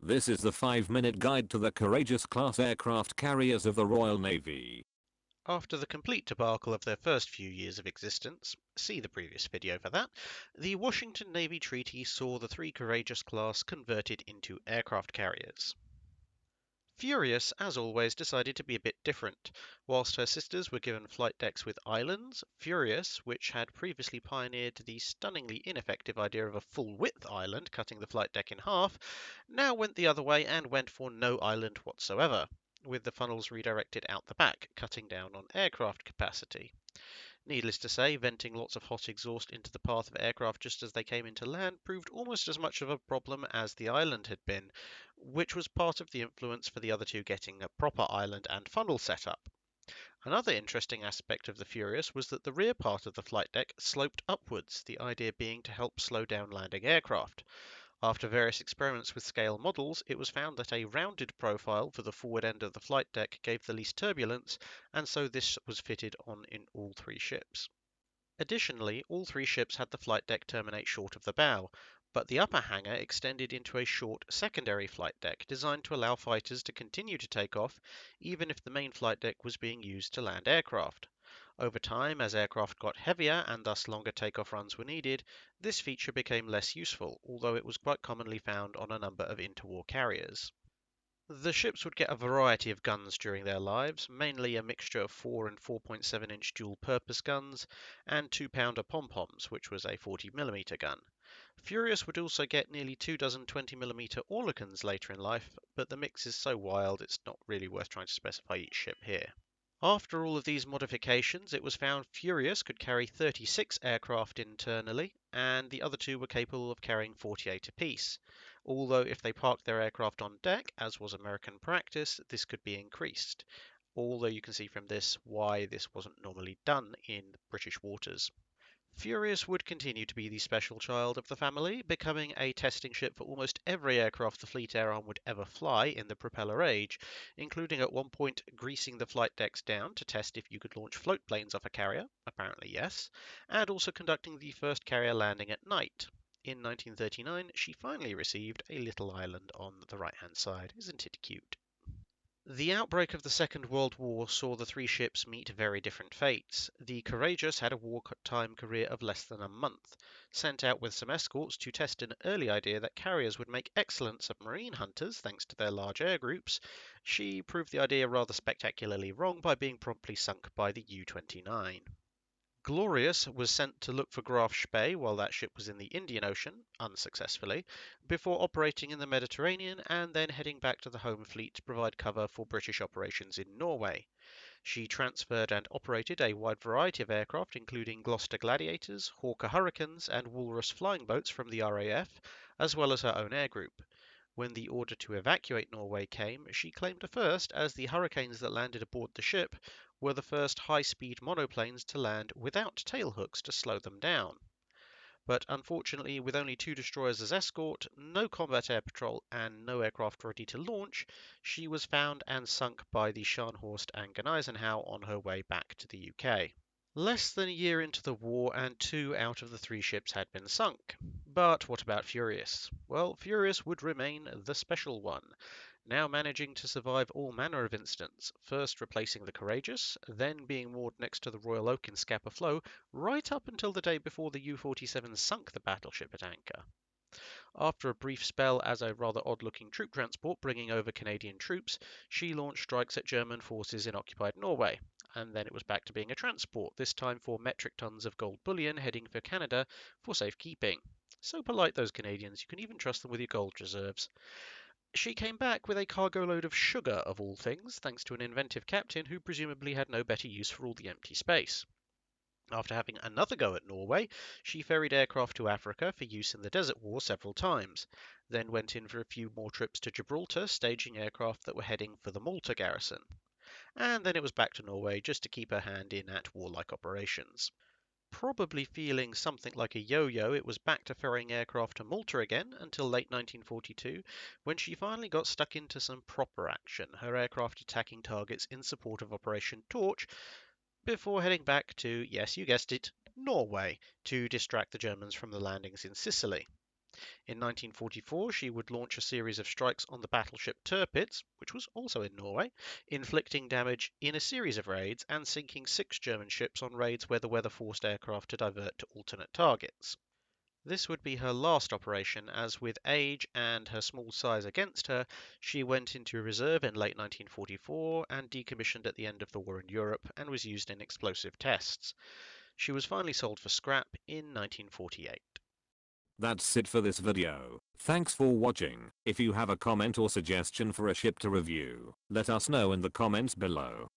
This is the 5-minute guide to the Courageous class aircraft carriers of the Royal Navy. After the complete debacle of their first few years of existence, see the previous video for that, the Washington Navy Treaty saw the three Courageous class converted into aircraft carriers. Furious, as always, decided to be a bit different. Whilst her sisters were given flight decks with islands, Furious, which had previously pioneered the stunningly ineffective idea of a full-width island cutting the flight deck in half, now went the other way and went for no island whatsoever, with the funnels redirected out the back, cutting down on aircraft capacity. Needless to say, venting lots of hot exhaust into the path of aircraft just as they came into land proved almost as much of a problem as the island had been, which was part of the influence for the other two getting a proper island and funnel setup. Another interesting aspect of the Furious was that the rear part of the flight deck sloped upwards, the idea being to help slow down landing aircraft. After various experiments with scale models, it was found that a rounded profile for the forward end of the flight deck gave the least turbulence, and so this was fitted on in all three ships. Additionally, all three ships had the flight deck terminate short of the bow, but the upper hangar extended into a short secondary flight deck designed to allow fighters to continue to take off even if the main flight deck was being used to land aircraft. Over time, as aircraft got heavier and thus longer takeoff runs were needed, this feature became less useful, although it was quite commonly found on a number of interwar carriers. The ships would get a variety of guns during their lives, mainly a mixture of 4 and 4.7-inch dual-purpose guns and 2-pounder pom-poms, which was a 40mm gun. Furious would also get nearly 2 dozen 20mm Oerlikons later in life, but the mix is so wild it's not really worth trying to specify each ship here. After all of these modifications, it was found Furious could carry 36 aircraft internally, and the other two were capable of carrying 48 apiece. Although if they parked their aircraft on deck, as was American practice, this could be increased. Although you can see from this why this wasn't normally done in British waters. Furious would continue to be the special child of the family, becoming a testing ship for almost every aircraft the Fleet Air Arm would ever fly in the propeller age, including at one point greasing the flight decks down to test if you could launch float planes off a carrier, apparently yes, and also conducting the first carrier landing at night. In 1939, she finally received a little island on the right-hand side. Isn't it cute? The outbreak of the Second World War saw the three ships meet very different fates. The Courageous had a wartime career of less than a month. Sent out with some escorts to test an early idea that carriers would make excellent submarine hunters thanks to their large air groups, she proved the idea rather spectacularly wrong by being promptly sunk by the U-29. Glorious was sent to look for Graf Spee while that ship was in the Indian Ocean, unsuccessfully, before operating in the Mediterranean and then heading back to the home fleet to provide cover for British operations in Norway. She transferred and operated a wide variety of aircraft including Gloucester Gladiators, Hawker Hurricanes and Walrus flying boats from the RAF, as well as her own air group. When the order to evacuate Norway came, she claimed a first, as the Hurricanes that landed aboard the ship were the first high-speed monoplanes to land without tailhooks to slow them down. But unfortunately, with only 2 destroyers as escort, no combat air patrol, and no aircraft ready to launch, she was found and sunk by the Scharnhorst and Gneisenau on her way back to the UK. Less than a year into the war, and 2 out of the 3 ships had been sunk. But what about Furious? Well, Furious would remain the special one, now managing to survive all manner of incidents, first replacing the Courageous, then being moored next to the Royal Oak in Scapa Flow, right up until the day before the U-47 sunk the battleship at anchor. After a brief spell as a rather odd-looking troop transport bringing over Canadian troops, she launched strikes at German forces in occupied Norway, and then it was back to being a transport, this time for metric tons of gold bullion heading for Canada for safekeeping. So polite, those Canadians, you can even trust them with your gold reserves. She came back with a cargo load of sugar, of all things, thanks to an inventive captain who presumably had no better use for all the empty space. After having another go at Norway, she ferried aircraft to Africa for use in the Desert War several times, then went in for a few more trips to Gibraltar, staging aircraft that were heading for the Malta garrison. And then it was back to Norway just to keep her hand in at warlike operations. Probably feeling something like a yo-yo, it was back to ferrying aircraft to Malta again until late 1942, when she finally got stuck into some proper action, her aircraft attacking targets in support of Operation Torch, before heading back to, yes, you guessed it, Norway, to distract the Germans from the landings in Sicily. In 1944, she would launch a series of strikes on the battleship Tirpitz, which was also in Norway, inflicting damage in a series of raids and sinking 6 German ships on raids where the weather forced aircraft to divert to alternate targets. This would be her last operation, as with age and her small size against her, she went into reserve in late 1944 and decommissioned at the end of the war in Europe and was used in explosive tests. She was finally sold for scrap in 1948. That's it for this video. Thanks for watching. If you have a comment or suggestion for a ship to review, let us know in the comments below.